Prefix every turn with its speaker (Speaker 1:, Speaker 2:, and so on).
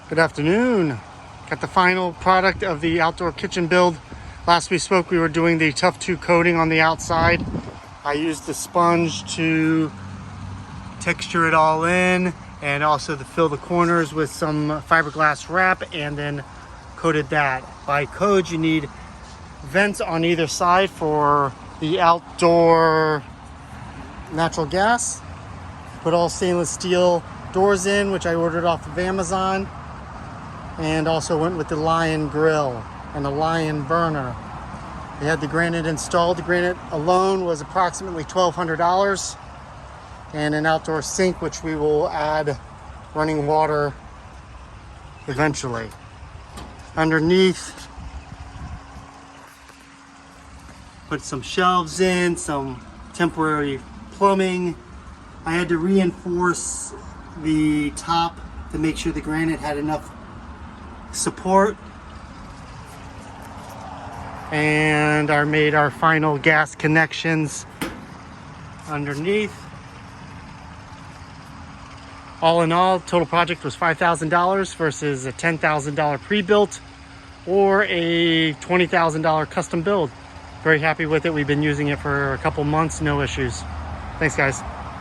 Speaker 1: Good afternoon. Got the final product of the outdoor kitchen build. Last we spoke, we were doing the Tough 2 coating on the outside. I used the sponge to texture it all in and also to fill the corners with some fiberglass wrap, and then coated that. By code, you need vents on either side for the outdoor natural gas. Put all stainless steel doors in, which I ordered off of Amazon. And also went with the Lion grill and the Lion burner. They had the granite installed. The granite alone was approximately $1,200, and an outdoor sink, which we will add running water eventually. Underneath, put some shelves in, some temporary plumbing. I had to reinforce the top to make sure the granite had enough support, and I made our final gas connections underneath. All in all, total project was $5,000 versus a $10,000 pre-built or a $20,000 custom build. Very happy with it. We've been using it for a couple months, no issues. Thanks, guys.